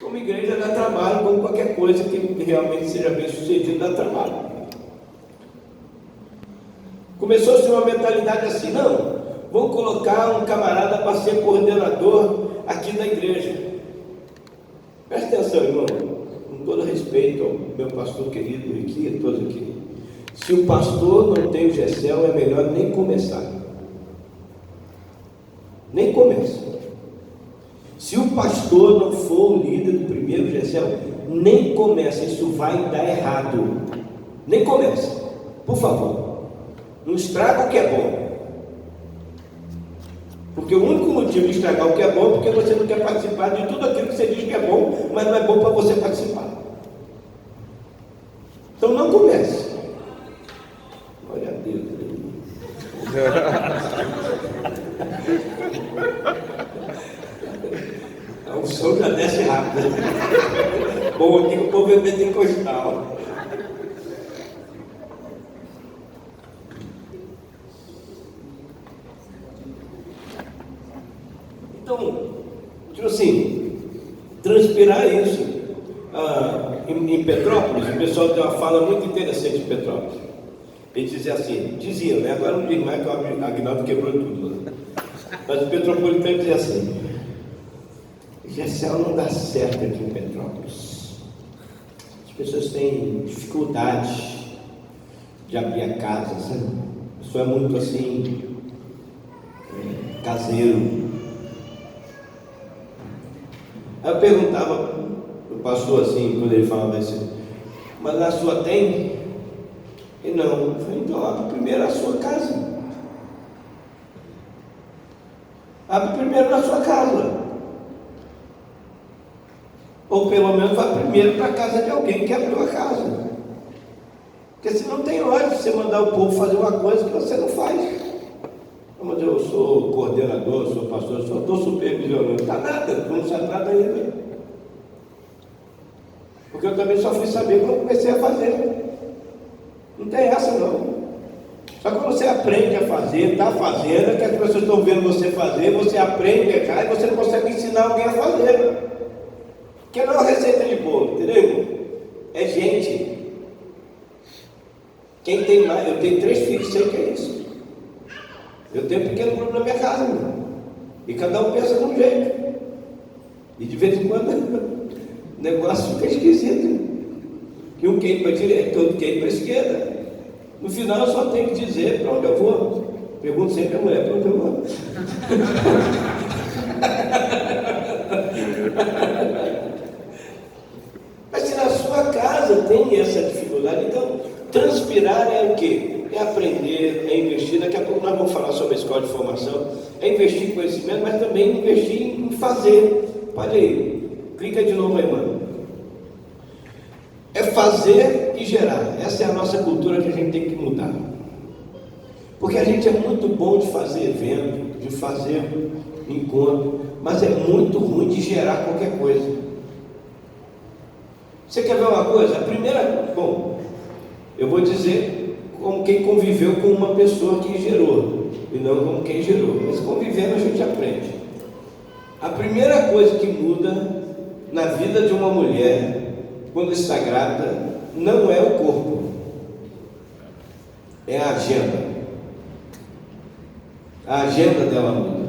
Como igreja dá trabalho, como qualquer coisa que realmente seja bem sucedido dá trabalho. Começou-se uma mentalidade assim: não, vamos colocar um camarada para ser coordenador aqui da igreja. Presta atenção, irmão, com todo respeito ao meu pastor querido aqui, a todos aqui. Se o pastor não tem o Gessel, é melhor nem começar. Nem começa. Se o pastor não for o líder do primeiro Gessel, nem começa, isso vai dar errado. Nem começa, por favor. Não estraga o que é bom. Porque o único motivo de estragar o que é bom é porque você não quer participar de tudo aquilo que você diz que é bom, mas não é bom para você participar. Então não comece. Olha a Deus. O som já desce rápido. Bom, aqui o povo é pentecostal. Então, tipo assim, transpirar isso. Em Petrópolis, o pessoal tem uma fala muito interessante em Petrópolis. Eles diziam, né? Agora não digo mais que o Agnaldo quebrou tudo. Né? Mas o Petropolitano dizia assim: Gessel não dá certo aqui em Petrópolis. As pessoas têm dificuldade de abrir a casa, sabe? A pessoa é muito assim, caseiro. Aí eu perguntava o pastor assim, quando ele falava assim: mas na sua tem? E não. Eu falei: então abre primeiro a sua casa. Abre primeiro na sua casa. Ou pelo menos vá primeiro para a casa de alguém que abriu a casa. Porque senão tem hora de você mandar o povo fazer uma coisa que você não faz. Mas eu sou coordenador, sou pastor, só estou supervisionando. Não está nada, não sabe nada ainda. Porque eu também só fui saber quando comecei a fazer. Não tem essa não. Só quando você aprende a fazer, está fazendo, é que as pessoas estão vendo você fazer, você aprende a errar e você não consegue ensinar alguém a fazer. Porque não é uma receita de bolo, entendeu? É gente. Quem tem mais, eu tenho 3 filhos, sei que é isso. Eu tenho um pequeno grupo na minha casa, meu. E cada um pensa de um jeito. E de vez em quando o negócio fica esquisito. Que um quer ir para a direita, outro quer ir para a esquerda. No final eu só tenho que dizer para onde eu vou. Pergunto sempre a mulher: para onde eu vou? Mas se na sua casa tem essa dificuldade, então transpirar é o quê? É aprender, é investir. Daqui a pouco nós vamos falar sobre a escola de formação. É investir em conhecimento, mas também investir em fazer. Pode ir, clica de novo aí, mano. É fazer e gerar. Essa é a nossa cultura que a gente tem que mudar. Porque a gente é muito bom de fazer evento, de fazer encontro, mas é muito ruim de gerar qualquer coisa. Você quer ver uma coisa? A primeira, bom, eu vou dizer como quem conviveu com uma pessoa que gerou, e não como quem gerou. Mas convivendo a gente aprende. A primeira coisa que muda na vida de uma mulher quando está grávida não é o corpo, é a agenda. A agenda dela muda.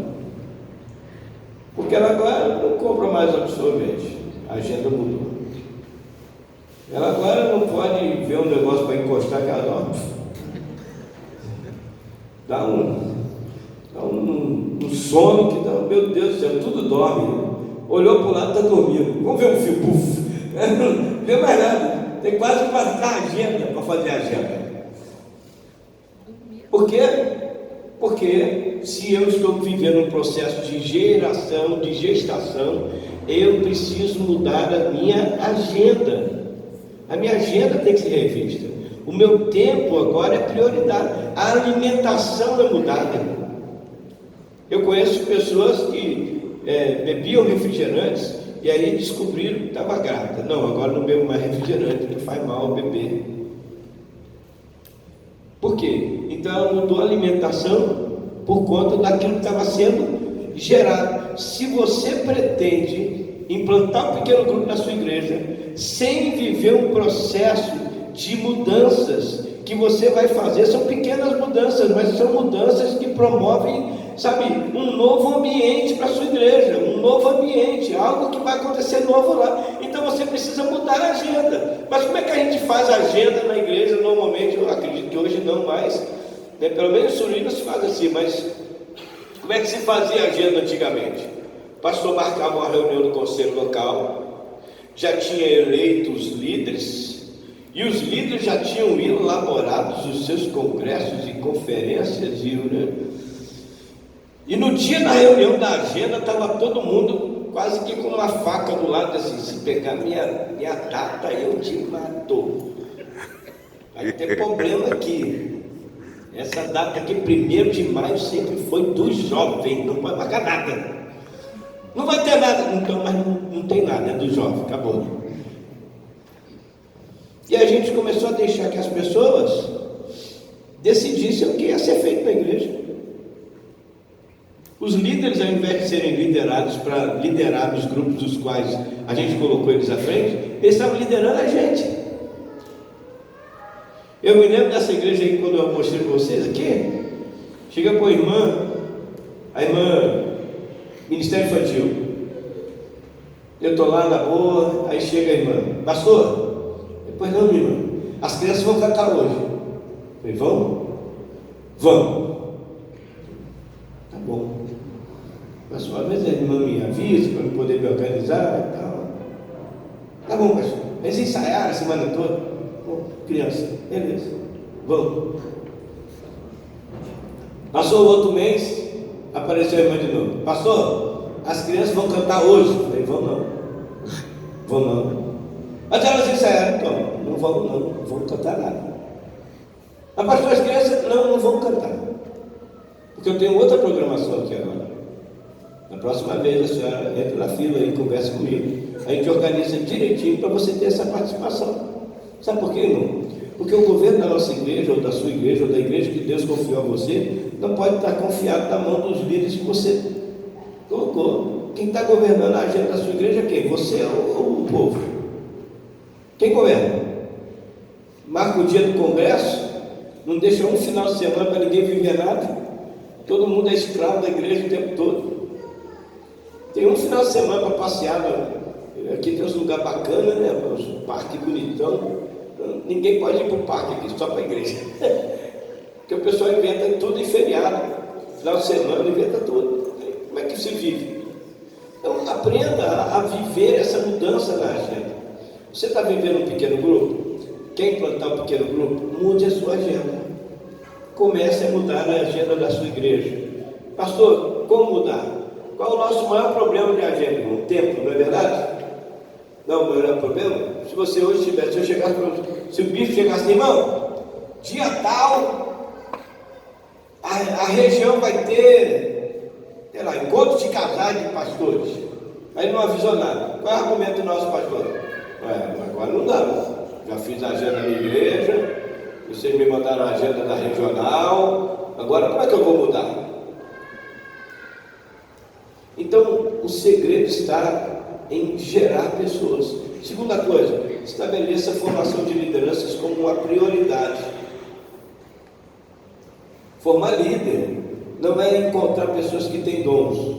Porque ela agora não compra mais absorvente. A agenda mudou. Ela agora não pode ver um negócio para encostar que ela dorme. Dá um sono que dá, meu Deus do céu, tudo dorme. Olhou para o lado, está dormindo. Vamos ver um filme, puf. Não vê mais nada. Tem quase que passar a agenda para fazer a agenda. Por quê? Porque se eu estou vivendo um processo de geração, de gestação, eu preciso mudar a minha agenda. A minha agenda tem que ser revista. O meu tempo agora é prioridade. A alimentação é mudada. Eu conheço pessoas que bebiam refrigerantes e aí descobriram que estava grávida. Não, agora não bebo mais refrigerante, porque faz mal beber. Por quê? Então ela mudou a alimentação por conta daquilo que estava sendo gerado. Se você pretende implantar um pequeno grupo na sua igreja, sem viver um processo de mudanças que você vai fazer. São pequenas mudanças, mas são mudanças que promovem, sabe, um novo ambiente para a sua igreja, um novo ambiente, algo que vai acontecer novo lá. Então você precisa mudar a agenda. Mas como é que a gente faz a agenda na igreja? Normalmente, eu acredito que hoje não mais, né? Pelo menos em Suíra se faz assim, mas como é que se fazia a agenda antigamente? O pastor marcava uma reunião do conselho local, já tinha eleito os líderes, e os líderes já tinham elaborado os seus congressos e conferências, e no dia da reunião da agenda estava todo mundo quase que com uma faca do lado, assim: se pegar minha data, eu te mato. Vai ter problema aqui. Essa data aqui, 1º de maio, sempre foi do jovem, não pode marcar nada. Não vai ter nada, então, mas não tem nada, é do jovem, acabou. E a gente começou a deixar que as pessoas decidissem o que ia ser feito na igreja. Os líderes, ao invés de serem liderados para liderar os grupos dos quais a gente colocou eles à frente, eles estavam liderando a gente. Eu me lembro dessa igreja aí, quando eu mostrei para vocês aqui. Chega para a irmã Ministério Infantil. Eu estou lá na boa, aí chega a irmã: pastor, depois não, minha irmã, as crianças vão cantar hoje. Eu falei: vão? Vão. Tá bom. Na sua vez a irmã me avisa para eu poder me organizar e tal. Tá bom, pastor. Eles ensaiaram a semana toda. Bom, criança, beleza, vamos. Passou o outro mês, apareceu a irmã de novo: pastor, as crianças vão cantar hoje. Eu falei: vão não. Vão não. Mas elas ensaiaram, então, não vão cantar nada. Mas pastor, as crianças não vão cantar, porque eu tenho outra programação aqui agora. Na próxima vez a senhora entra na fila e conversa comigo. A gente organiza direitinho para você ter essa participação. Sabe por quê, irmão? Porque o governo da nossa igreja, ou da sua igreja, ou da igreja que Deus confiou a você, não pode estar confiado na mão dos líderes que você colocou. Quem está governando a agenda da sua igreja é quem? Você ou o povo? Quem governa? Marca o dia do congresso, não deixa um final de semana para ninguém viver nada. Todo mundo é escravo da igreja o tempo todo. Tem um final de semana para passear, né? Aqui tem uns lugares bacanas, né? Uns parques bonitão. Ninguém pode ir para o parque aqui, só para a igreja. Porque o pessoal inventa tudo em feriado. Final de semana inventa tudo. Como é que se vive? Então aprenda a viver essa mudança na agenda. Você está vivendo um pequeno grupo? Quer implantar um pequeno grupo? Mude a sua agenda. Comece a mudar a agenda da sua igreja. Pastor, como mudar? Qual é o nosso maior problema de agenda? O tempo, não é verdade? Não, o maior problema? Se você hoje tivesse, se eu chegasse para se o bicho chegasse assim: irmão, dia tal, a região vai ter, sei lá, encontro de casais de pastores. Aí não avisou nada. Qual é o argumento do nosso pastor? Agora não dá. Já fiz a agenda da igreja, vocês me mandaram a agenda da regional, agora como é que eu vou mudar? Então, o segredo está em gerar pessoas. Segunda coisa, estabeleça a formação de lideranças como uma prioridade. Formar líder não é encontrar pessoas que têm dons.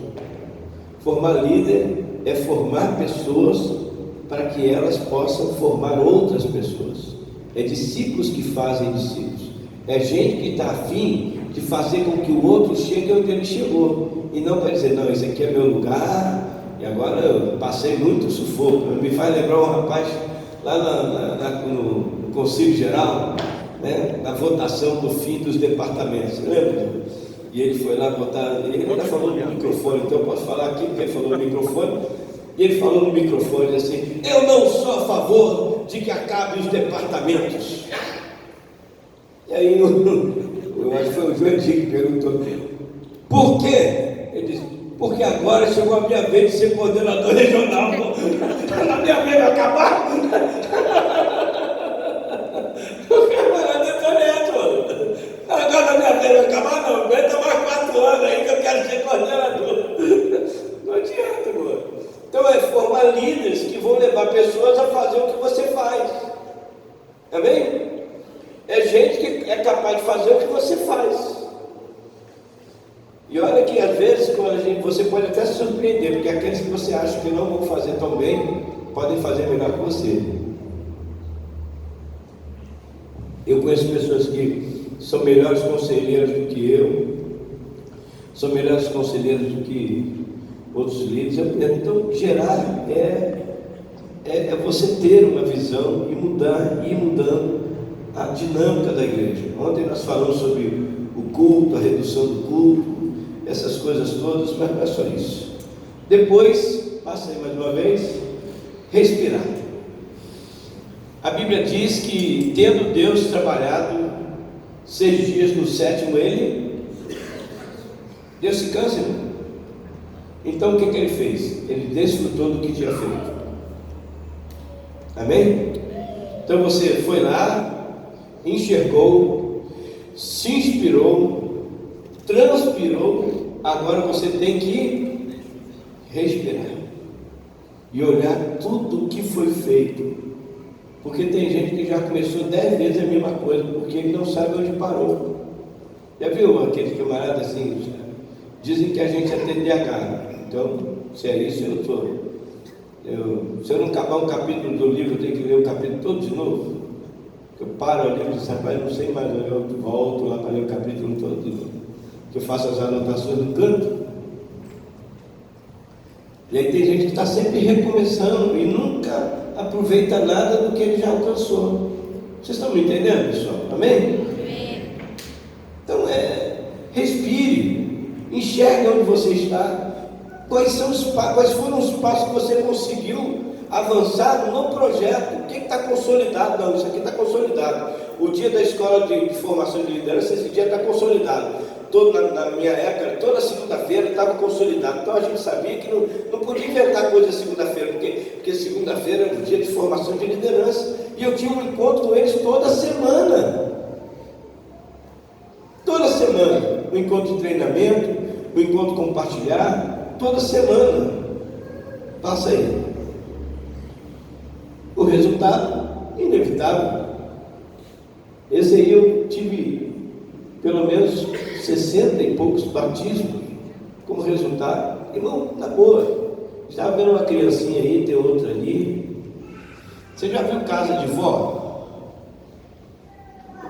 Formar líder é formar pessoas para que elas possam formar outras pessoas. É discípulos que fazem discípulos. É gente que está afim de fazer com que o outro chegue onde ele chegou. E não para dizer: não, esse aqui é meu lugar, e agora eu passei muito sufoco. Me faz lembrar um rapaz lá no Conselho Geral, né, na votação do fim dos departamentos. Lembra? E ele foi lá votar, ele ainda falou no microfone, então eu posso falar aqui porque ele falou no microfone. E ele falou no microfone assim: eu não sou a favor de que acabe os departamentos. E aí eu acho que foi o João Henrique que perguntou: por quê? Ele disse: porque agora chegou a minha vez de ser coordenador regional. Na minha vez vai acabar. Agora na minha vez vai acabar, não. Aguenta mais 4 anos aí que eu quero ser coordenador. Não adianta, mano. Então é formar pessoas a fazer o que você faz. Amém? É gente que é capaz de fazer o que você faz. E olha que às vezes você pode até se surpreender, porque aqueles que você acha que não vão fazer tão bem, podem fazer melhor que você. Eu conheço pessoas que são melhores conselheiros do que eu, são melhores conselheiros do que outros líderes. Então, gerar é você ter uma visão e ir mudando a dinâmica da igreja. Ontem nós falamos sobre o culto, a redução do culto, essas coisas todas, mas não é só isso. Depois, passa aí mais uma vez, respirar. A Bíblia diz que, tendo Deus trabalhado 6 dias, no 7º Deus se cansa, irmão. Então o que ele fez? Ele desfrutou do que tinha feito. Amém? Então você foi lá, enxergou, se inspirou, transpirou. Agora você tem que respirar e olhar tudo o que foi feito. Porque tem gente que já começou 10 vezes a mesma coisa, porque ele não sabe onde parou. Já viu aqueles camaradas assim? Dizem que a gente é TDAH. Então, se é isso, se eu não acabar um capítulo do livro, eu tenho que ler o capítulo todo de novo. Eu paro ali e digo, rapaz, não sei mais, eu volto lá para ler o capítulo todo de novo. Que eu faço as anotações no canto. E aí tem gente que está sempre recomeçando e nunca aproveita nada do que ele já alcançou. Vocês estão me entendendo, pessoal? Amém? Então respire, enxergue onde você está. Quais foram os passos que você conseguiu avançar no projeto? O que está consolidado? Não, isso aqui está consolidado. O dia da escola de formação de liderança, esse dia está consolidado. Na minha época, toda segunda-feira estava consolidado. Então a gente sabia que não podia inventar coisa segunda-feira, porque segunda-feira era o dia de formação de liderança. E eu tinha um encontro com eles toda semana. Toda semana. Um encontro de treinamento, um encontro compartilhar. Toda semana. Passa aí. O resultado, inevitável. Esse aí eu tive pelo menos 60 e poucos batismos como resultado. Irmão, na boa. Estava vendo uma criancinha aí, tem outra ali. Você já viu casa de vó?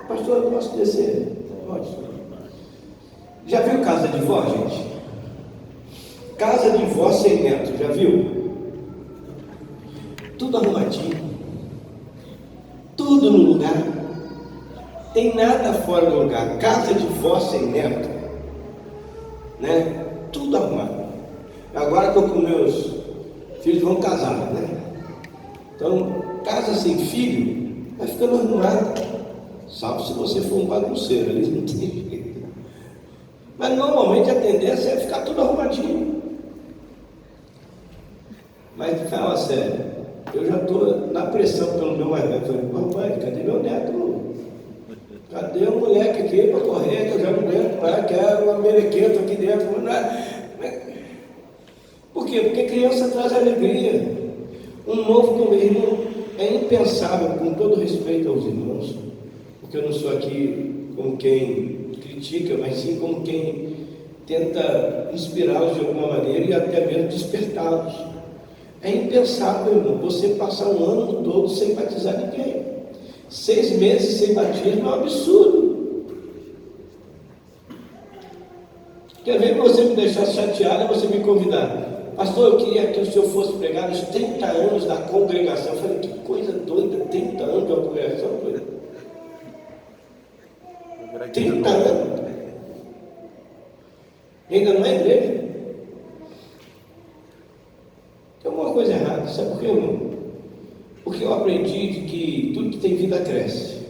Pastor, eu posso descer? Pode. Já viu casa de vó, gente? Casa de vó sem neto, já viu? Tudo arrumadinho, tudo no lugar, tem nada fora do lugar. Casa de vó sem neto, né? Tudo arrumado. Agora estou com meus filhos, vão casar, né? Então, casa sem filho vai ficando arrumado, salvo se você for um bagunceiro, eles não tem jeito. Mas normalmente a tendência é ficar tudo arrumadinho. Mas fala sério, eu já estou na pressão pelo meu mais velho. Falei, papai, cadê meu neto? Cadê o moleque aqui para correr? Que eu já não aguento, quero uma melequeta aqui dentro. Por quê? Porque criança traz alegria. Um novo comigo é impensável, com todo respeito aos irmãos, porque eu não sou aqui como quem critica, mas sim como quem tenta inspirá-los de alguma maneira e até mesmo despertá-los. É impensável, irmão, você passar um ano todo sem batizar ninguém. 6 meses sem batismo é um absurdo. Quer ver que você me deixar chateado, você me convidar. Pastor, eu queria que o senhor fosse pregar os 30 anos da congregação. Eu falei, que coisa doida, 30 anos de uma congregação, doida. 30 anos. Ainda não é igreja. Tem alguma coisa errada, sabe por quê, irmão? Porque eu aprendi de que tudo que tem vida cresce.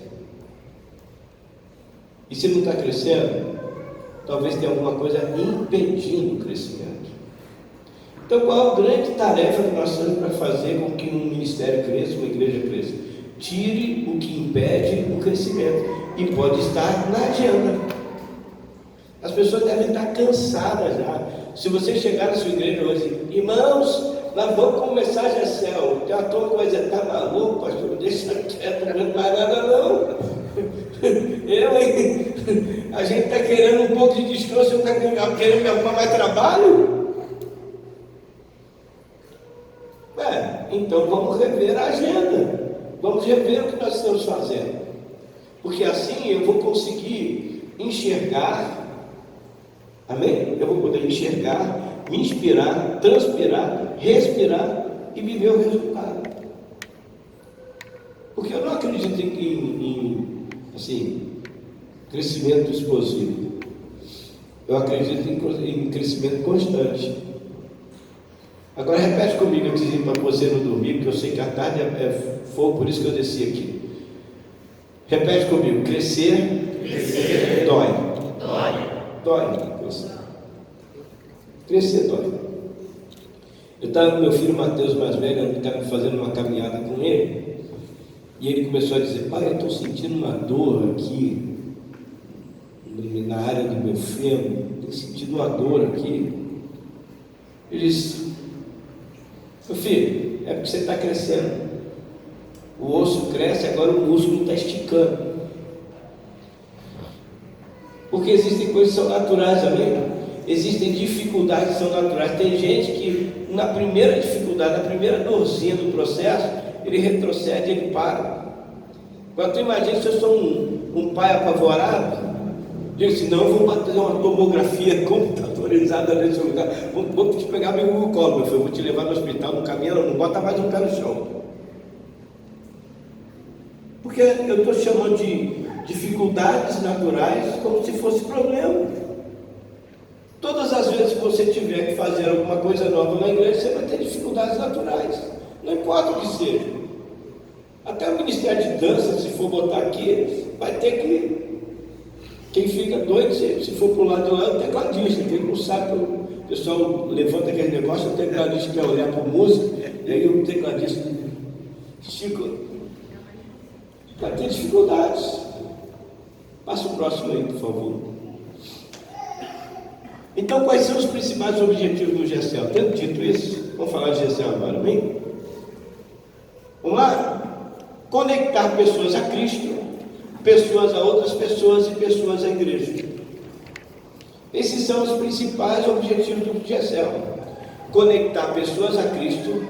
E se não está crescendo, talvez tenha alguma coisa impedindo o crescimento. Então, qual é a grande tarefa que nós temos para fazer com que um ministério cresça, uma igreja cresça? Tire o que impede o crescimento. E pode estar na agenda. As pessoas devem estar cansadas já. Se você chegar na sua igreja hoje, irmãos, nós vamos começar a céu. Tem uma turma que vai dizer, está maluco, pastor, deixa quieto, não faz nada não. A gente está querendo um pouco de descanso, está querendo me arrumar mais trabalho? Então vamos rever a agenda, vamos rever o que nós estamos fazendo, porque assim eu vou conseguir enxergar, amém? Eu vou poder enxergar, me inspirar, transpirar, respirar e viver o resultado. Porque eu não acredito em crescimento explosivo. Eu acredito em crescimento constante. Agora repete comigo aqui para você não dormir, porque eu sei que a tarde é fogo, por isso que eu desci aqui. Repete comigo, crescer dói. Crescer dói. Eu estava com meu filho Mateus mais velho, eu estava fazendo uma caminhada com ele, e ele começou a dizer, pai, eu estou sentindo uma dor aqui, na área do meu fêmur, estou sentindo uma dor aqui. Ele disse, meu filho, é porque você está crescendo. O osso cresce, agora o músculo está esticando. Porque existem coisas que são naturais, amém? Existem dificuldades que são naturais. Tem gente que na primeira dificuldade, na primeira dorzinha do processo, ele retrocede, ele para. Agora tu imagina se eu sou um pai apavorado, digo assim, não, eu vou fazer uma tomografia computadorizada nesse lugar, vou te pegar meu colo, meu filho, vou te levar no hospital, no caminho, não bota mais um pé no chão. Porque eu estou chamando de dificuldades naturais como se fosse problema. Todas as vezes que você tiver que fazer alguma coisa nova na igreja, você vai ter dificuldades naturais, não importa o que seja. Até o ministério de dança, se for botar aqui, vai ter que... Quem fica doido, se for para o lado de lá, é o tecladista. Quem não sabe, o pessoal levanta aquele negócio, o tecladista quer olhar para a música, e aí o tecladista fica... Vai ter dificuldades. Passa o próximo aí, por favor. Então, quais são os principais objetivos do GECEL? Tendo dito isso, vamos falar de GECEL agora, bem? Vamos lá? Conectar pessoas a Cristo, pessoas a outras pessoas e pessoas à igreja. Esses são os principais objetivos do GECEL. Conectar pessoas a Cristo,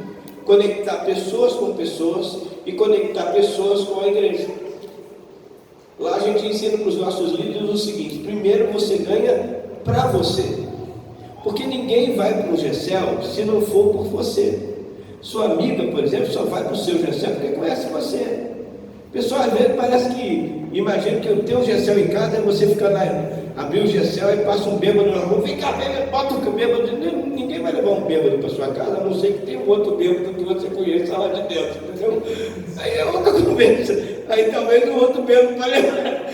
conectar pessoas com pessoas e conectar pessoas com a igreja. Lá a gente ensina para os nossos líderes o seguinte: primeiro você ganha para você, porque ninguém vai para o GECEL se não for por você. Sua amiga, por exemplo, só vai para o seu GECEL porque conhece você. O pessoal às vezes parece que imagina que eu tenho um GECEL em casa e você fica lá, abrir o GECEL e passa um bêbado na rua, vem cá, bota o bêbado. Ninguém vai levar um bêbado para sua casa, a não ser que tenha um outro bêbado que você conheça lá de dentro, entendeu? Aí é outra conversa. Aí talvez o outro bêbado vai levar.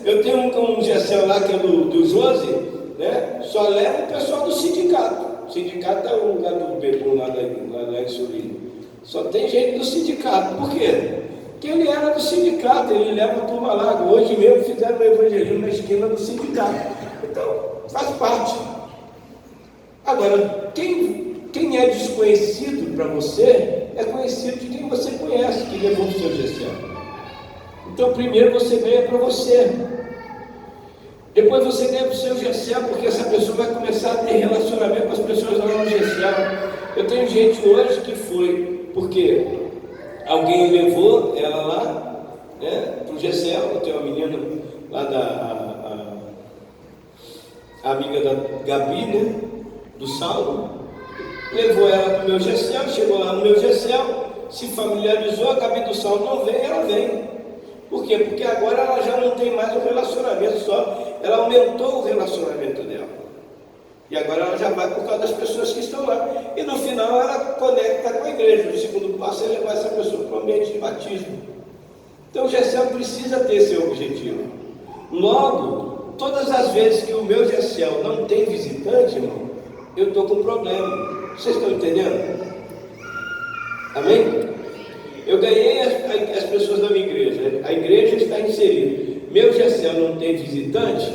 Eu tenho um GECEL lá que é do Josi, né? Só leva o pessoal do sindicato. O sindicato é o lugar do bebum lá em Surinho. Só tem gente do sindicato. Por quê? Porque ele era do sindicato, ele leva a turma lá. Hoje mesmo fizeram um evangelismo na esquina do sindicato. Então, faz parte. Agora, quem é desconhecido para você, é conhecido de quem você conhece, que levou o seu GECEL. Então, primeiro você ganha para você. Depois você ganha para o seu GECEL, porque essa pessoa vai começar a ter relacionamento com as pessoas lá no GECEL. Eu tenho gente hoje que foi, porque alguém levou ela lá, né, para o GECEL. Eu tenho uma menina lá a amiga da Gabi, né, do Saulo, levou ela para o meu GECEL, chegou lá no meu GECEL, se familiarizou, a Gabi do Saulo não vem, ela vem. Por quê? Porque agora ela já não tem mais um relacionamento só, ela aumentou o relacionamento dela. E agora ela já vai por causa das pessoas que estão lá. E no final ela conecta com a igreja. O segundo passo é levar essa pessoa para o ambiente de batismo. Então o GECEL precisa ter esse objetivo. Logo, todas as vezes que o meu GECEL não tem visitante, irmão, eu estou com problema. Vocês estão entendendo? Amém? Eu ganhei as pessoas da minha igreja. A igreja está inserida. Meu GECEL não tem visitante,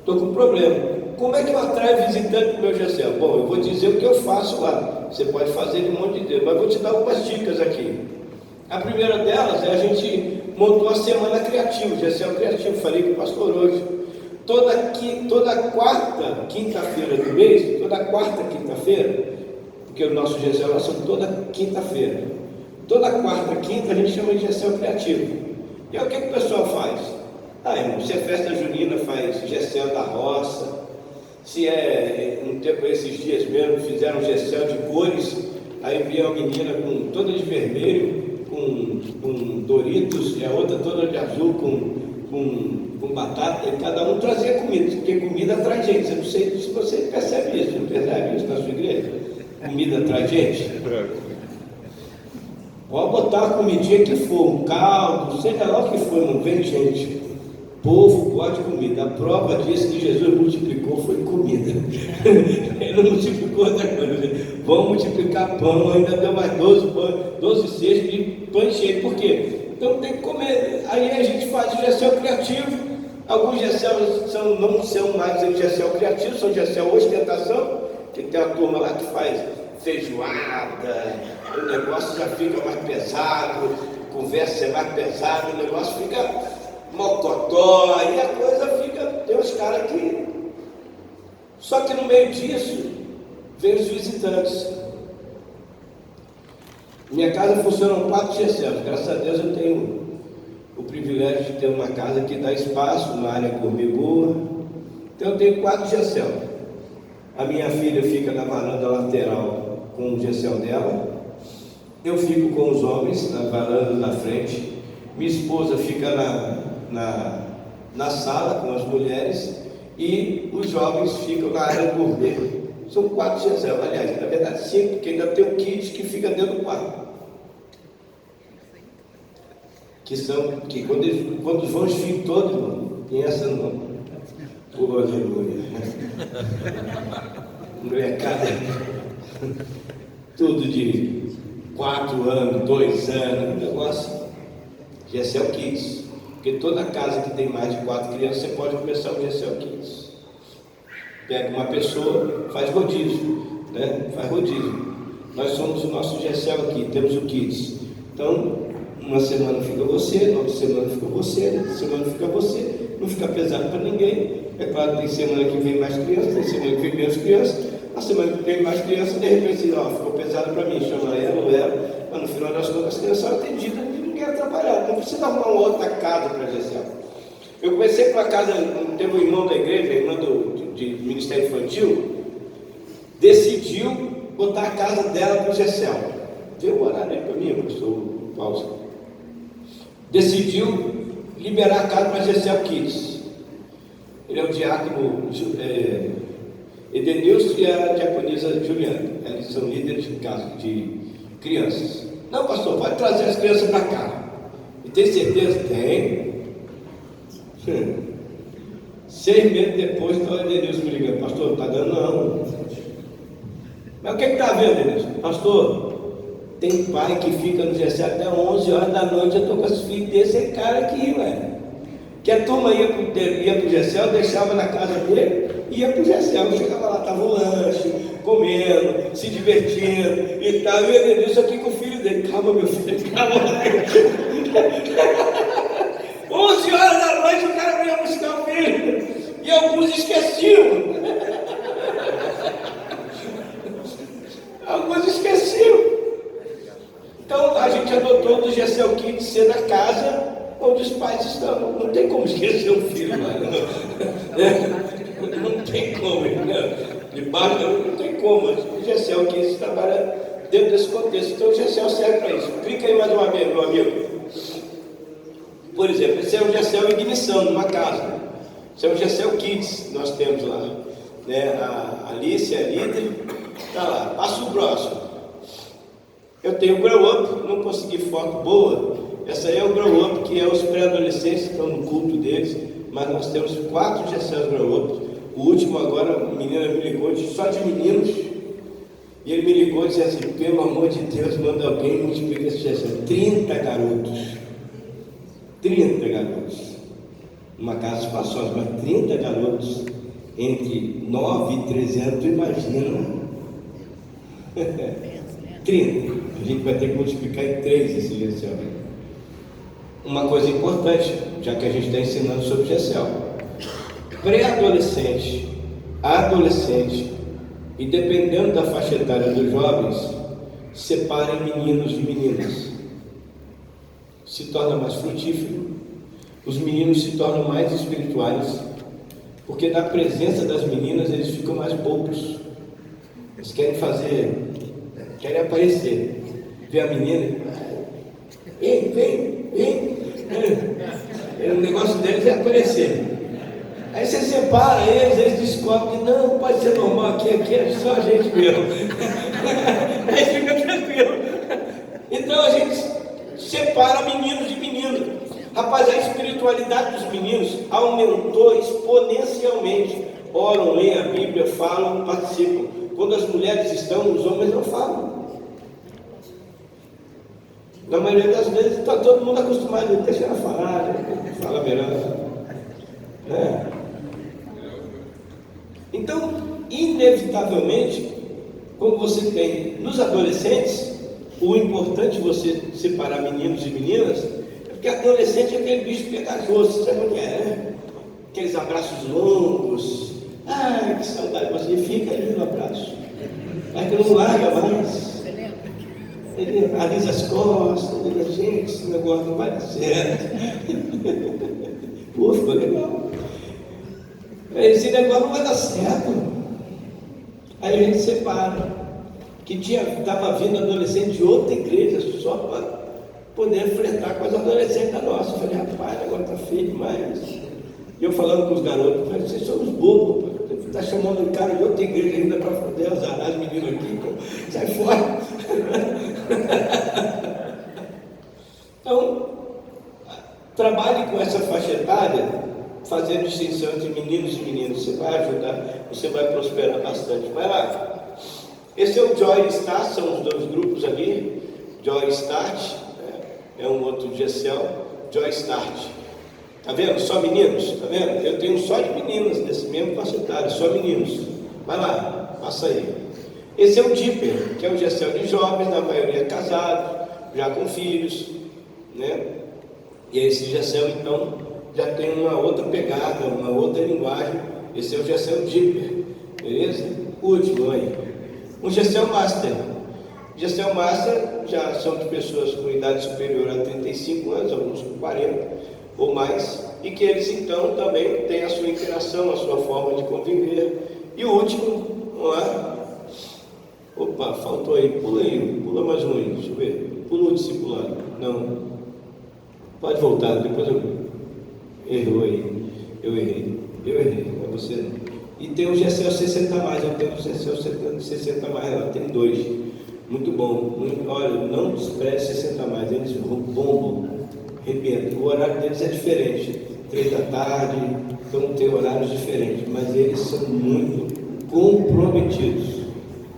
estou com problema. Como é que eu atraio visitante para o meu GECEL? Bom, eu vou dizer o que eu faço lá. Você pode fazer de um monte de Deus, mas vou te dar algumas dicas aqui. A primeira delas é a gente montou a semana criativa, GCL criativo, falei com o pastor hoje. Toda quarta quinta-feira do mês, toda quarta quinta-feira, porque o nosso GCL nós somos toda quinta-feira. Toda quarta quinta a gente chama de GCL criativo. E aí o que o pessoal faz? Irmão, se é festa junina, faz GCL da roça. Se é, um tempo, esses dias mesmo, fizeram um GCL de cores, aí vinha uma menina toda de vermelho, com Doritos, e a outra toda de azul, com batata, e cada um trazia comida, porque comida atrai gente. Eu não sei se você percebe isso, não percebe isso na sua igreja? Comida atrai gente. Pode botar a comidinha que for, um caldo, seja lá o que for, não vem gente. O povo gosta de comida. A prova disso que Jesus multiplicou foi comida. Ele não multiplicou outra coisa. Vão multiplicar pão, ainda deu mais 12 cestos de pão cheio. Por quê? Então tem que comer. Aí a gente faz o GCL criativo. Alguns GCL não são mais GCL criativo, são GCL ostentação, que tem uma turma lá que faz feijoada, o negócio já fica mais pesado, a conversa é mais pesada, o negócio fica mocotó, aí a coisa fica, tem uns caras que... Só que no meio disso, vem os visitantes. Minha casa funciona 4 GCLs, graças a Deus eu tenho o privilégio de ter uma casa que dá espaço, uma área gourmet boa. Então eu tenho 4 GCLs. A minha filha fica na varanda lateral com o GCL dela, eu fico com os homens na varanda da frente, minha esposa fica na sala com as mulheres e os jovens ficam na área gourmet. São 4 GCL, aliás, na verdade 5, porque ainda tem um kit que fica dentro do quarto. Que quando vão os filhos todos, irmão, tem essa não. Oh, aleluia. Molecada, tudo de 4 anos, 2 anos, negócio. GCL Kids. Porque toda casa que tem mais de 4 crianças, você pode começar o GCL Kids. Pega uma pessoa, faz rodízio, né? Faz rodízio. Nós somos o nosso GCL aqui, temos o Kids. Então, uma semana fica você, na outra semana fica você, na outra semana fica você. Não fica pesado para ninguém. É claro que tem semana que vem mais crianças, tem semana que vem menos crianças. A semana que vem mais crianças, de repente, ficou pesado para mim, chama ela ou ela. Mas no final das contas, as crianças são atendidas e ninguém atrapalhado. Não precisa arrumar uma outra casa para GCL. Eu comecei com a casa, teve um irmão da igreja, irmão de Ministério Infantil, decidiu botar a casa dela para o GCL. Deu um horário aí para mim, pastor Paulo. Decidiu liberar a casa para GCL Kids. Ele é o diácono Edenilson e a diaconisa Juliana. Eles são líderes de casa de crianças. Não, pastor, pode trazer as crianças para cá. E tem certeza? Tem. 6 meses depois, está o Edenilson me ligando. Pastor, não está dando não. Mas o que está vendo, Edenilson? Pastor, tem pai que fica no GCL até 11 horas da noite. Eu estou com os filhos desse cara aqui, ué. Que a turma ia para o GCL, deixava na casa dele, ia para o GCL, chegava lá, estava o lanche, comendo, se divertindo e tal. E o Edenilson aqui com o filho dele. Calma, meu filho, calma. 11 horas da noite o cara veio buscar o filho. E alguns esqueciam. Alguns esqueciam. Então a gente adotou do GCL Kids ser na casa onde os pais estão. Não tem como esquecer um filho lá, não tem como, debaixo não tem como. O GCL Kids trabalha dentro desse contexto. Então o GCL serve para isso. Clica aí mais uma vez, meu amigo. Por exemplo, esse é o GCL Ignição, numa casa. Esse é o GCL Kids que nós temos lá. A Alice, a líder, está lá. Passo o próximo. Eu tenho o Grow Up, não consegui foto boa. Essa aí é o Grow Up, que é os pré-adolescentes que estão no culto deles. Mas nós temos 4 GCLs Grow Up. O último agora, a menina me ligou, só de meninos. E ele me ligou e disse assim: pelo amor de Deus, manda alguém multiplicar esse GCL. 30 garotos. 30 garotos. Uma casa espaçosa, mas 30 garotos entre 9 e 13 anos, tu imagina. 30. A gente vai ter que multiplicar em 3 esse Gessel. Uma coisa importante, já que a gente está ensinando sobre Gessel: pré-adolescente, adolescente e dependendo da faixa etária dos jovens, separem meninos de meninas. Se torna mais frutífero, os meninos se tornam mais espirituais, porque na presença das meninas eles ficam mais bobos. Eles querem aparecer. Vê a menina, vem. O negócio deles é aparecer. Aí você separa eles descobrem que não pode ser normal, aqui é só a gente mesmo. Aí fica tranquilo. Então a gente separa meninos de meninos. Rapaz, a espiritualidade dos meninos aumentou exponencialmente. Oram, leem a Bíblia, falam, participam. Quando as mulheres estão, os homens não falam. Na maioria das vezes está todo mundo acostumado a deixar ela falar, fala melhor. Né? Então, inevitavelmente, como você tem nos adolescentes, o importante você separar meninos e meninas, é porque adolescente é aquele bicho pegajoso, sabe o que é, né? Aqueles abraços longos, que saudade, você fica ali no abraço, mas que não larga mais. Ele alisa as costas, ele diz, gente, esse negócio não vai dar certo. Pô, ficou legal. Esse negócio não vai dar certo. Aí a gente separa. Que estava vindo adolescente de outra igreja só para poder flertar com as adolescentes da nossa. Eu falei, rapaz, agora está feio demais. E eu falando com os garotos, falei, vocês são uns bobos, está chamando o cara de outra igreja ainda para poder azarar as meninas aqui, então sai fora. Então, trabalhe com essa faixa etária, fazendo distinção entre meninos e meninas. Você vai ajudar, você vai prosperar bastante. Vai lá. Esse é o Joy Start, são os dois grupos ali. Joy Start, é um outro Gessel. Joy Start. Tá vendo? Só meninos? Tá vendo? Eu tenho só de meninas nesse mesmo faixa etária, só meninos. Vai lá, passa aí. Esse é o Dipper, que é o Gessel de jovens, na maioria casados, já com filhos, né? E esse Gessel, então, já tem uma outra pegada, uma outra linguagem. Esse é o Gessel Dipper, beleza? Último aí. O Gessel Master. Gessel Master já são de pessoas com idade superior a 35 anos, alguns com 40 ou mais, e que eles, então, também têm a sua interação, a sua forma de conviver. E o último, vamos lá. Opa, faltou aí, pula mais um aí, deixa eu ver. Pula o discipulado. Não. Pode voltar, depois eu errou aí. Eu errei, é você não. E tem o Gessel 60 mais, eu tenho o Gessel 60 mais lá, tem 2. Muito bom. Olha, não despreze 60 mais, eles bombam, arrebentam. O horário deles é diferente, 3 da tarde, então tem horários diferentes, mas eles são muito comprometidos.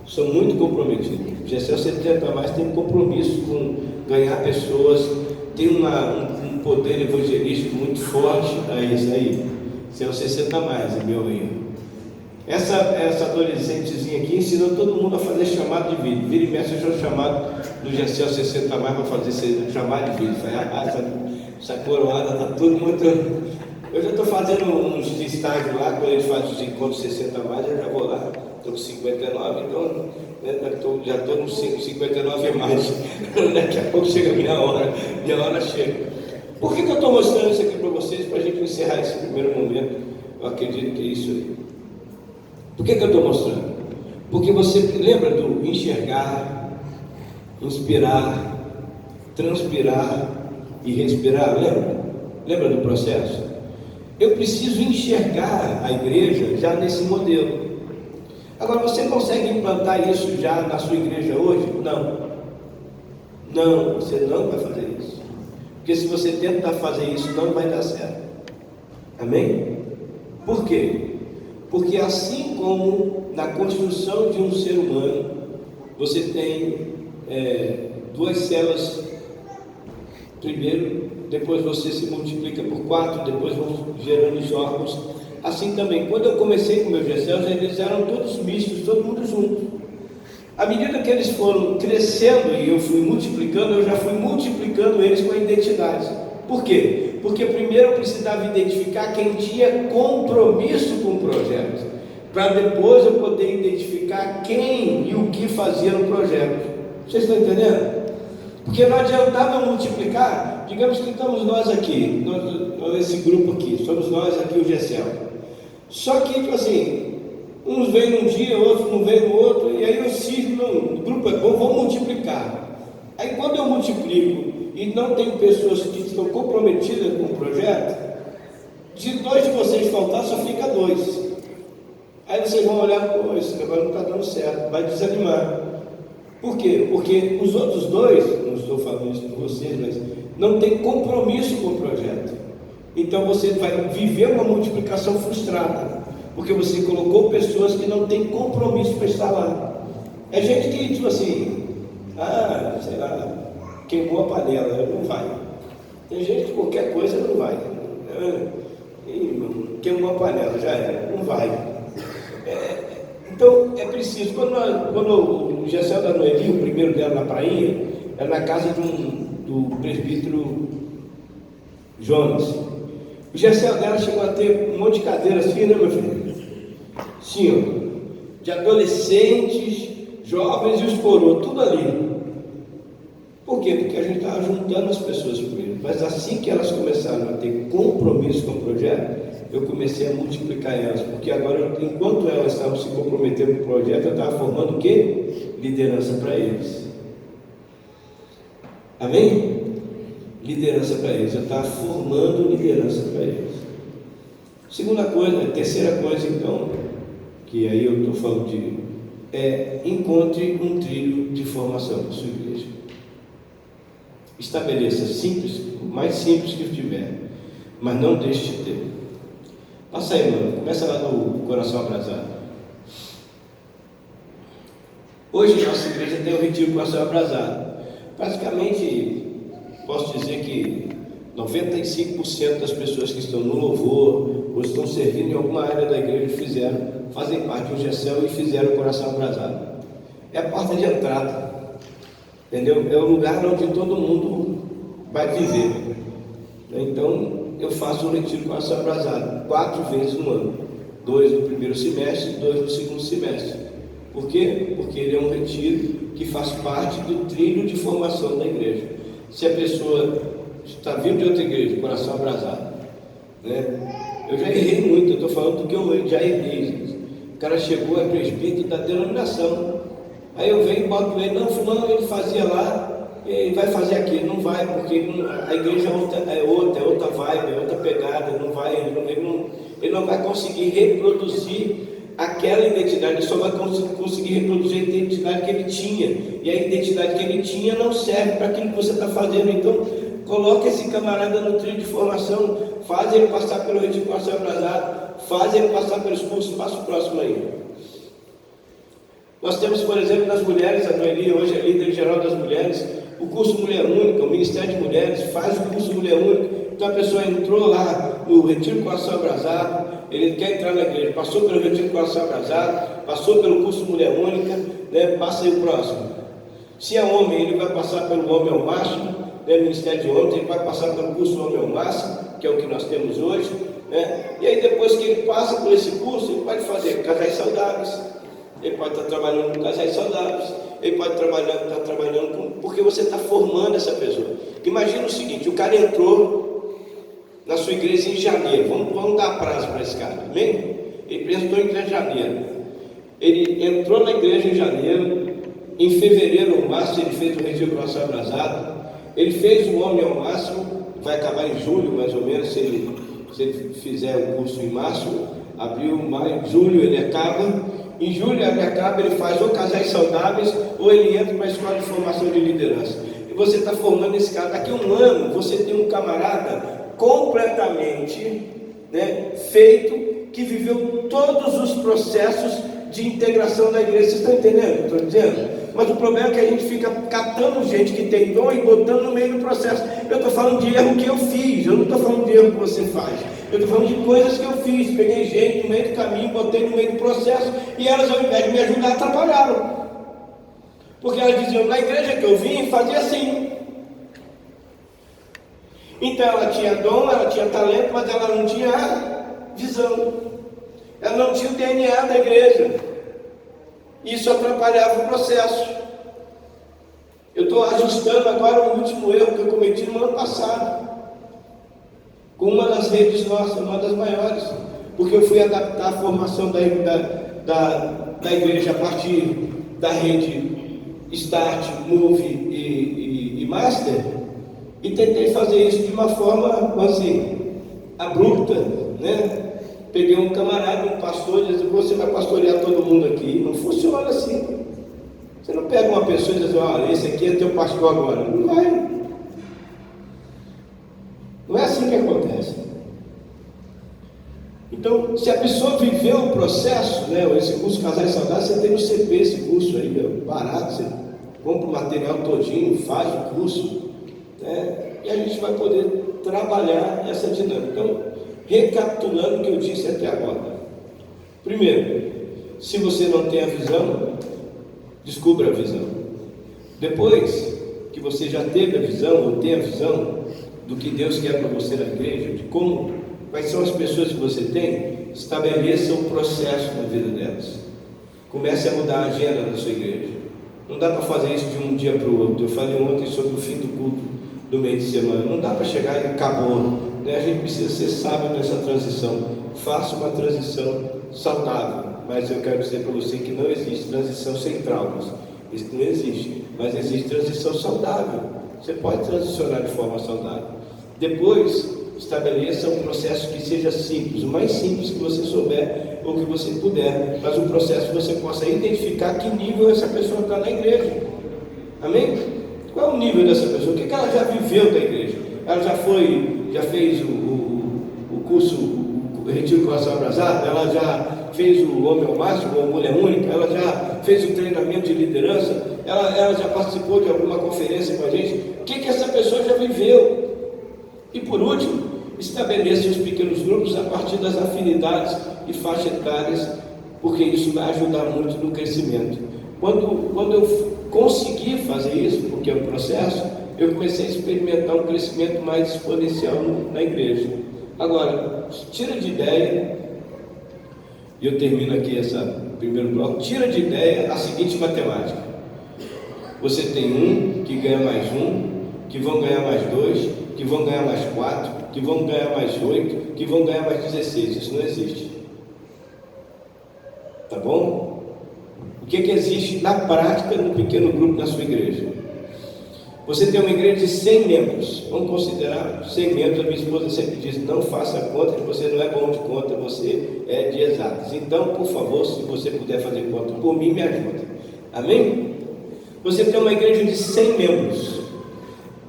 São muito comprometidos. O Gessel 70 mais tem um compromisso com ganhar pessoas, tem um poder evangelístico muito forte. Isso aí. Esse é o 60 mais, é meu erro. Essa adolescentezinha aqui ensinou todo mundo a fazer chamado de vídeo. Vira e mexe, eu sou chamado do Gessel 60 mais para fazer chamado de vídeo. Essa coroada está tudo muito. Eu já estou fazendo uns estágios lá, quando eles fazem os encontros 60 mais, eu já vou lá. Estou com 59, então já estou nos 59 a mais. Daqui a pouco chega a minha hora chega. Por que eu estou mostrando isso aqui para vocês? Para a gente encerrar esse primeiro momento. Eu acredito que é isso aí. Por que eu estou mostrando? Porque você lembra do enxergar, inspirar, transpirar e respirar? Lembra do processo? Eu preciso enxergar a igreja já nesse modelo. Agora, você consegue implantar isso já na sua igreja hoje? Não, você não vai fazer isso. Porque se você tentar fazer isso, não vai dar certo. Amém? Por quê? Porque assim como na construção de um ser humano, você tem 2 células primeiro, depois você se multiplica por 4, depois vão gerando os órgãos. Assim também, quando eu comecei com meus Gessels, eles eram todos mistos, todo mundo junto. À medida que eles foram crescendo e eu fui multiplicando, eu já fui multiplicando eles com a identidade. Por quê? Porque primeiro eu precisava identificar quem tinha compromisso com o projeto, para depois eu poder identificar quem e o que fazia no projeto. Vocês estão entendendo? Porque não adiantava multiplicar. Digamos que estamos nós aqui, esse grupo aqui, somos nós aqui, o GECEL. Só que, tipo assim, uns vêm num dia, outros não vêm no outro, e aí eu cismo, o grupo é bom, vou multiplicar. Aí quando eu multiplico e não tenho pessoas que estão comprometidas com o projeto, se 2 de vocês faltar, só fica 2. Aí vocês vão olhar, pô, esse negócio não está dando certo, vai desanimar. Por quê? Porque os outros 2, não estou falando isso com vocês, mas não tem compromisso com o projeto. Então você vai viver uma multiplicação frustrada, porque você colocou pessoas que não têm compromisso para estar lá. É gente que, tipo assim, sei lá, queimou a panela, não vai. Tem gente que qualquer coisa não vai. Queimou a panela, já era, não vai. Então é preciso, quando o GECEL da Noeli, o primeiro dela na praia, era na casa do presbítero Jonas. O GECEL dela chegou a ter um monte de cadeira assim, né, meu filho? Sim, ó, de adolescentes, jovens e os coroas, tudo ali. Por quê? Porque a gente estava juntando as pessoas primeiro. Mas assim que elas começaram a ter compromisso com o projeto, eu comecei a multiplicar elas. Porque agora, enquanto elas estavam se comprometendo com o projeto, eu estava formando o quê? Liderança para eles. Amém? Liderança para eles. Eu estava formando liderança para eles. Terceira coisa, então, que aí eu estou falando encontre um trilho de formação para a sua igreja. Estabeleça simples, o mais simples que tiver, mas não deixe de ter. Passa aí, mano, começa lá no Coração Abrasado. Hoje nossa igreja tem o Retiro Coração Abrasado. Praticamente, posso dizer que 95% das pessoas que estão no louvor ou estão servindo em alguma área da igreja fazem parte do GECEL e fizeram o Coração Abrasado. É a porta de entrada. Entendeu? É o lugar onde todo mundo vai viver. Então, eu faço o Retiro Coração Abrasado 4 vezes no ano. 2 no primeiro semestre e 2 no segundo semestre. Por quê? Porque ele é um retiro que faz parte do trilho de formação da igreja. Se a pessoa está vindo de outra igreja, Coração Abrasado, né? Eu já errei muito, eu estou falando do que eu já errei, gente. O cara chegou, é presbítero da denominação. Aí eu venho e boto ele, não, fulano, ele fazia lá, ele vai fazer aqui, não vai, porque a igreja é outra vibe, é outra pegada, não vai, ele não vai conseguir reproduzir aquela identidade, ele só vai conseguir reproduzir a identidade que ele tinha, e a identidade que ele tinha não serve para aquilo que você está fazendo. Então, coloca esse camarada no trilho de formação, faz ele passar pelo Retiro Coração Abrasado, faz ele passar pelos cursos, passa o próximo aí. Nós temos, por exemplo, nas mulheres, a Noeli hoje é líder geral das mulheres, o curso Mulher Única, o Ministério de Mulheres faz o curso Mulher Única. Então a pessoa entrou lá no Retiro Coração Abrasado, ele quer entrar na igreja, passou pelo Retiro Coração Abrasado, passou pelo curso Mulher Única, né, passa aí o próximo. Se é homem, ele vai passar pelo Homem ao Máximo, né, Ministério de Homens, ele vai passar pelo curso Homem ao Máximo, que é o que nós temos hoje, né? E aí depois que ele passa por esse curso, ele pode fazer casais saudáveis. Ele pode estar trabalhando com casais saudáveis, ele pode estar trabalhando com... Porque você está formando essa pessoa. Imagina o seguinte, o cara entrou na sua igreja em janeiro, vamos dar prazo para esse cara, amém? Ele entrou em igreja em janeiro, ele entrou na igreja em janeiro, em fevereiro ou março ele fez o Retiro Coração Abrasado, ele fez o Homem ao Máximo, vai acabar em julho mais ou menos, se ele fizer o curso em março, abril, maio, julho ele acaba. Em julho ele acaba, ele faz ou casais saudáveis, ou ele entra para a escola de formação de liderança. E você está formando esse cara. Daqui a um ano, você tem um camarada completamente, né, feito, que viveu todos os processos de integração da igreja. Vocês estão entendendo o que eu estou dizendo? Mas o problema é que a gente fica catando gente que tem dom e botando no meio do processo. Eu estou falando de erro que eu fiz, eu não estou falando de erro que você faz. Eu estou falando de coisas que eu fiz. Peguei gente no meio do caminho, botei no meio do processo, e elas, ao invés de me ajudar, atrapalharam. Porque elas diziam, na igreja que eu vim, fazia assim. Então ela tinha dom, ela tinha talento, mas ela não tinha a visão. Ela não tinha o DNA da igreja. Isso atrapalhava o processo. Eu estou ajustando agora o último erro que eu cometi no ano passado, com uma das redes nossas, uma das maiores, porque eu fui adaptar a formação da igreja a partir da rede Start, Move e Master, e tentei fazer isso de uma forma assim, abrupta, né? Peguei um camarada, um pastor, e disse, você vai pastorear todo mundo aqui. Não funciona assim. Você não pega uma pessoa e diz, olha, esse aqui é teu pastor agora. Não vai. Não é assim que acontece. Então, se a pessoa viveu o processo, né, esse curso Casais Saudáveis, você tem no CP esse curso aí, barato, você compra o material todinho, faz o curso, né, e a gente vai poder trabalhar essa dinâmica. Então, recapitulando o que eu disse até agora. Primeiro, se você não tem a visão, descubra a visão. Depois que você já teve a visão, ou tem a visão do que Deus quer para você na igreja, de quais são as pessoas que você tem, estabeleça um processo na vida delas. Comece a mudar a agenda da sua igreja. Não dá para fazer isso de um dia para o outro. Eu falei ontem sobre o fim do culto do meio de semana. Não dá para chegar e acabou. A gente precisa ser sábio nessa transição. Faça uma transição saudável. Mas eu quero dizer para você que não existe transição sem traumas. Isso não existe. Mas existe transição saudável. Você pode transicionar de forma saudável. Depois, estabeleça um processo que seja simples, o mais simples que você souber ou que você puder, mas um processo que você possa identificar que nível essa pessoa está na igreja. Amém? Qual é o nível dessa pessoa? O que ela já viveu da igreja? Ela já fez o curso, o Retiro Coração Abrasado? Ela já fez o Homem ao Máximo, ou Mulher Única? Ela já fez o treinamento de liderança? Ela já participou de alguma conferência com a gente? O que essa pessoa já viveu? E por último, estabeleça os pequenos grupos a partir das afinidades e faixas etárias, porque isso vai ajudar muito no crescimento. Quando eu consegui fazer isso, porque é um processo, eu comecei a experimentar um crescimento mais exponencial na igreja. Agora, tira de ideia, e eu termino aqui esse primeiro bloco, tira de ideia a seguinte matemática: você tem um que ganha mais um, que vão ganhar mais dois, que vão ganhar mais 4, que vão ganhar mais 8, que vão ganhar mais 16. Isso não existe. Tá bom? O que existe na prática no pequeno grupo na sua igreja? Você tem uma igreja de 100 membros. Vamos considerar 100 membros. A minha esposa sempre diz, não faça conta, que você não é bom de conta, você é de exatas. Então, por favor, se você puder fazer conta por mim, me ajuda. Amém? Você tem uma igreja de 100 membros.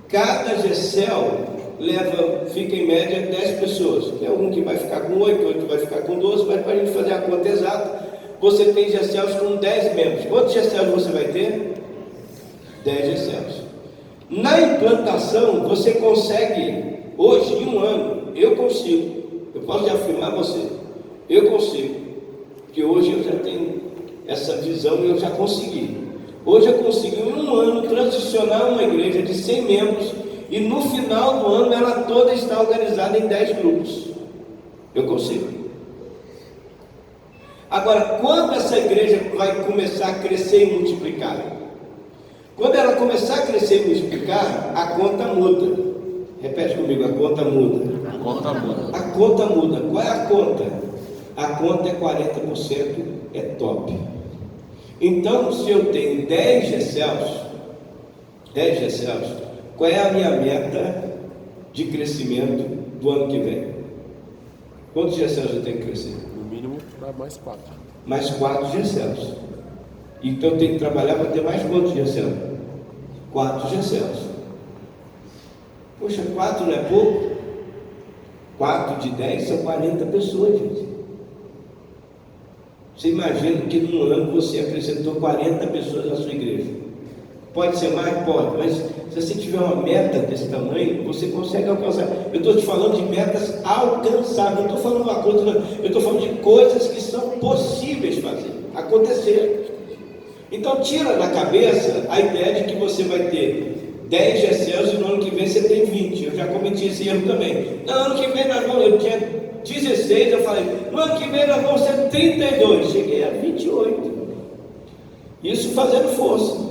Cada GECEL fica em média 10 pessoas. Tem algum que vai ficar com 8, outro que vai ficar com 12, mas para a gente fazer a conta exata, você tem GECELs com 10 membros. Quantos GECELs você vai ter? 10 GECELs. Na implantação, você consegue, hoje, em um ano, eu posso afirmar a você, eu consigo, porque hoje eu já tenho essa visão e eu já consegui. Hoje eu consegui em um ano transicionar uma igreja de 100 membros e no final do ano ela toda está organizada em 10 grupos. Eu consigo. Agora, quando essa igreja vai começar a crescer e multiplicar? Quando ela começar a crescer e multiplicar, a conta muda. Repete comigo, a conta muda. A conta muda. A conta muda. Qual é a conta? A conta é 40%, é top. Então, se eu tenho 10 GECELs, qual é a minha meta de crescimento do ano que vem? Quantos GECELs eu tenho que crescer? No mínimo, dá mais 4. Mais 4 GECELs. Então, eu tenho que trabalhar para ter mais quantos GECELs? 4 GECELs. Poxa, 4 não é pouco? 4 de 10 são 40 pessoas, gente. Você imagina que num ano você acrescentou 40 pessoas na sua igreja. Pode ser mais? Pode, mas se você tiver uma meta desse tamanho, você consegue alcançar. Eu estou te falando de metas alcançáveis, não estou falando uma coisa, eu estou falando de coisas que são possíveis fazer, acontecer. Então tira da cabeça a ideia de que você vai ter 10 GCELs e no ano que vem você tem 20. Eu já cometi esse erro também. No ano que vem nós vamos, eu tinha 16, eu falei, no ano que vem nós vamos ser 32. Cheguei a 28. Isso fazendo força.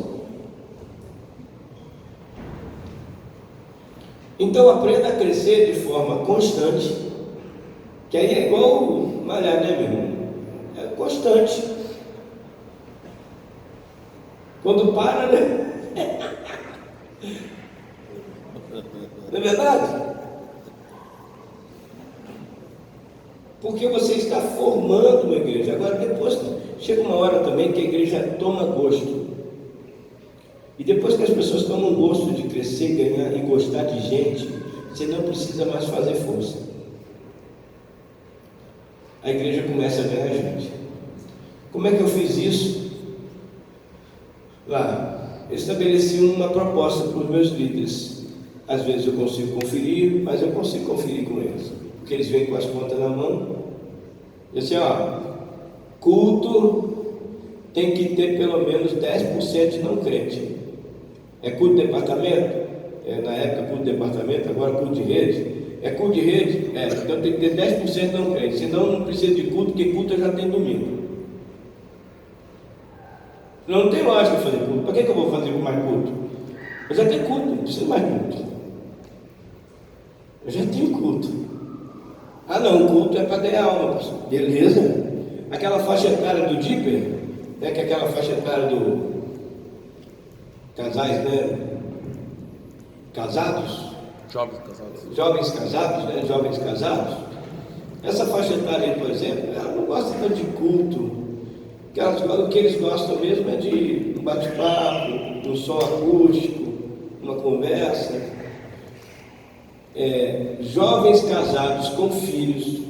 Então aprenda a crescer de forma constante, que aí é igual malhar, né, meu irmão? É constante. Quando para, né? Não é verdade? Porque você está formando uma igreja. Agora depois chega uma hora também que a igreja toma gosto. E depois que as pessoas tomam gosto de crescer, ganhar e gostar de gente, você não precisa mais fazer força. A igreja começa a ganhar gente. Como é que eu fiz isso? Lá, eu estabeleci uma proposta para os meus líderes. Às vezes eu consigo conferir, mas eu consigo conferir com eles, porque eles vêm com as contas na mão. Eu disse, culto tem que ter pelo menos 10% de não crente. É culto de departamento? Na época culto de departamento, agora culto de rede. É culto de rede? Então tem que ter 10% não crente, senão não precisa de culto, porque culto eu já tenho domingo. Não tem lógica fazer culto. Para que eu vou fazer mais culto? Eu já tenho culto, não preciso mais culto. Eu já tenho culto. Não, o culto é para ganhar alma, pastor. Beleza? Aquela faixa etária do Dipper, que é aquela faixa etária do casais, né? Casados. Jovens casados. Jovens casados, né? Jovens casados. Essa faixa etária aí, por exemplo, ela não gosta tanto de culto. O que eles gostam mesmo é de um bate-papo, um som acústico, uma conversa. Jovens casados com filhos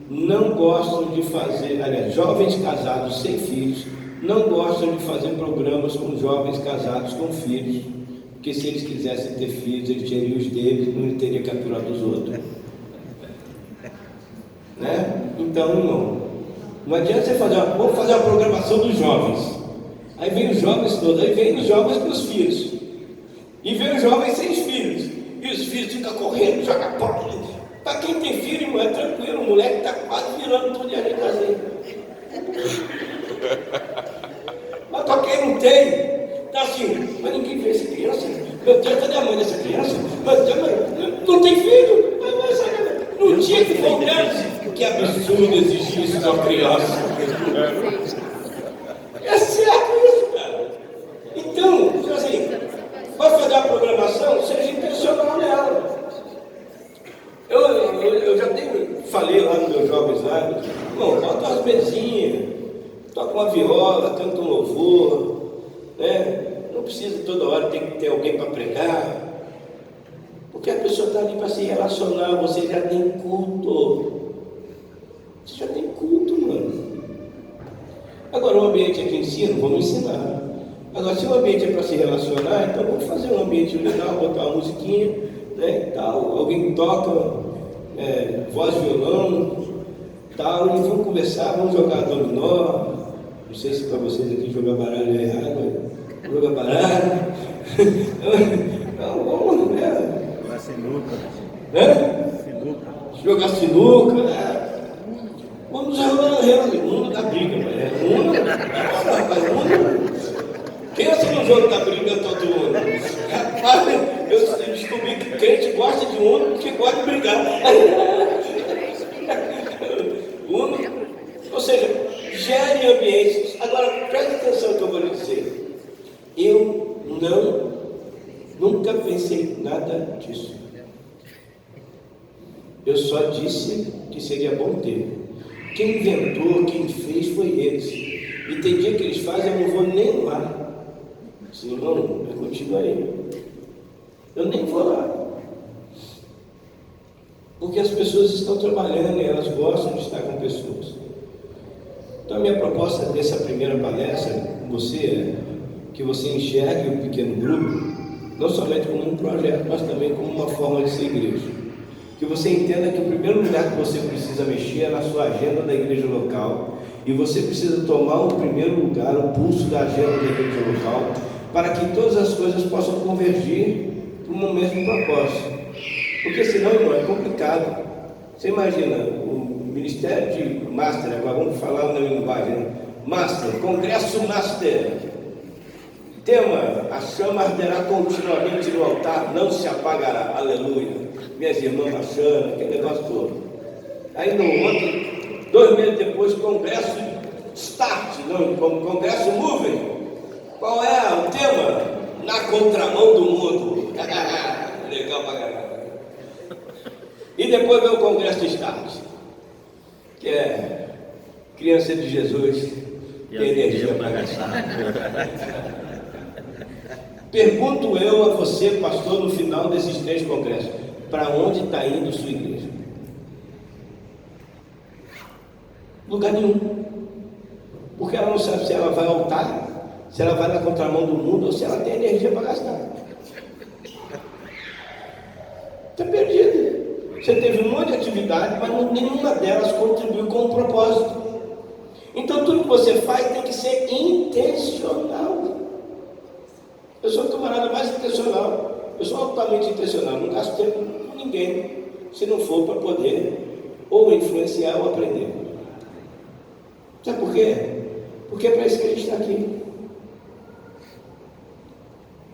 não gostam de fazer, aliás, jovens casados sem filhos não gostam de fazer programas com jovens casados com filhos, porque se eles quisessem ter filhos, eles teriam os deles, não teriam que aturar dos outros. Né? Então, não adianta você vamos fazer uma programação dos jovens. Aí vem os jovens todos, aí vem os jovens com os filhos. E vem os jovens sem os filhos. E os filhos ficam correndo, jogam bola. Para quem tem filho, irmão, é tranquilo, o moleque está quase virando tudo de ajeitazinho. Mas para quem não tem, está assim, mas ninguém vê essa criança. Meu Deus, cadê a mãe dessa criança? Mas não tem filho. Não tinha que folgar. Que absurdo exigir isso de uma criança. É certo isso, cara. Então, assim, vai fazer a programação, seja intencional nela. Eu já falei lá nos meus jovens lá, irmão, bota umas mesinhas, toca uma viola, canta um louvor, né? Não precisa toda hora ter que ter alguém para pregar, porque a pessoa está ali para se relacionar, você já tem culto. Você já tem culto, mano. Agora, o ambiente é que ensina, vamos ensinar. Agora, se o ambiente é para se relacionar, então vamos fazer um ambiente legal, botar uma musiquinha, né, tal, alguém toca voz, violão, tal, e vamos conversar, vamos jogar dominó. Não sei se para vocês aqui jogar baralho é errado, jogar baralho. Então, vamos, né? Jogar sinuca. Jogar sinuca, Vamos resolver o mundo da briga, Pensa no jogo da briga todo mundo. Rapaz, eu descobri que crente gosta de Uno porque gosta de brigar. Uno, ou seja, gere ambientes. Agora, preste atenção no que eu vou lhe dizer. Eu nunca pensei nada disso. Eu só disse que seria bom ter. Quem inventou, quem fez foi eles. E tem dia que eles fazem, eu não vou nem lá. Assim, irmão, é contigo aí. Eu nem vou lá. Porque as pessoas estão trabalhando e elas gostam de estar com pessoas. Então a minha proposta dessa primeira palestra com você é que você enxergue o pequeno grupo, não somente como um projeto, mas também como uma forma de ser igreja. Que você entenda que o primeiro lugar que você precisa mexer é na sua agenda da igreja local E você precisa tomar o primeiro lugar, o pulso da agenda da igreja local, para que todas as coisas possam convergir para um mesmo propósito. Porque senão, irmão, é complicado. Você imagina, o Ministério de Master, agora vamos falar na linguagem, né? Master, Congresso Master. Tema: a chama arderá continuamente no altar, não se apagará. Aleluia. Minhas irmãs achando, aquele negócio todo. Aí no outro, 2 meses depois, Congresso Start, não, Congresso Moving. Qual é o tema? Na contramão do mundo. Legal pra caramba. E depois vem o Congresso Start, que é criança de Jesus, tem energia para gastar. Pergunto eu a você, pastor, no final desses 3 congressos, para onde está indo sua igreja? Lugar nenhum. Porque ela não sabe se ela vai ao altar, se ela vai na contramão do mundo ou se ela tem energia para gastar. Está perdido. Você teve um monte de atividade, mas nenhuma delas contribuiu com o propósito. Então tudo que você faz tem que ser intencional. Eu sou o camarada mais intencional. Eu sou altamente intencional. Não gasto tempo com ninguém, se não for para poder ou influenciar ou aprender. Sabe por quê? Porque é para isso que a gente está aqui.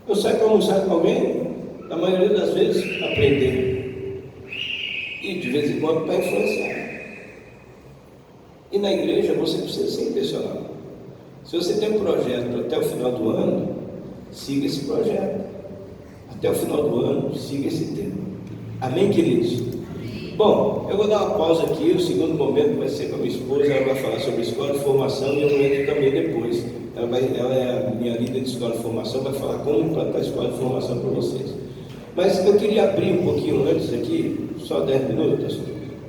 Eu saio para almoçar com alguém, na maioria das vezes, aprender. E de vez em quando para influenciar. E na igreja você precisa ser intencional. Se você tem um projeto até o final do ano, siga esse projeto. Até o final do ano, siga esse tema. Amém, queridos? Bom, eu vou dar uma pausa aqui. O segundo momento vai ser com a minha esposa. Ela vai falar sobre escola de formação e eu entro também depois. Ela é a minha líder de escola de formação, vai falar como implantar a escola de formação para vocês. Mas eu queria abrir um pouquinho antes aqui, só 10 minutos.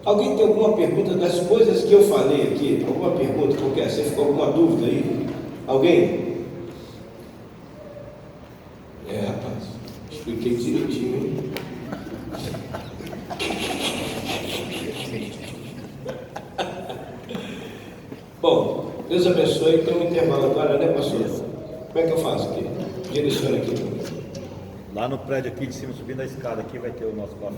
Alguém tem alguma pergunta das coisas que eu falei aqui? Alguma pergunta qualquer? Você ficou com alguma dúvida aí? Alguém? Rapaz, expliquei direitinho, hein? Bom, Deus abençoe. Tem um intervalo agora, né, pastor? Como é que eu faço aqui? Direciona aqui. Lá no prédio aqui de cima, subindo a escada aqui, vai ter o nosso café da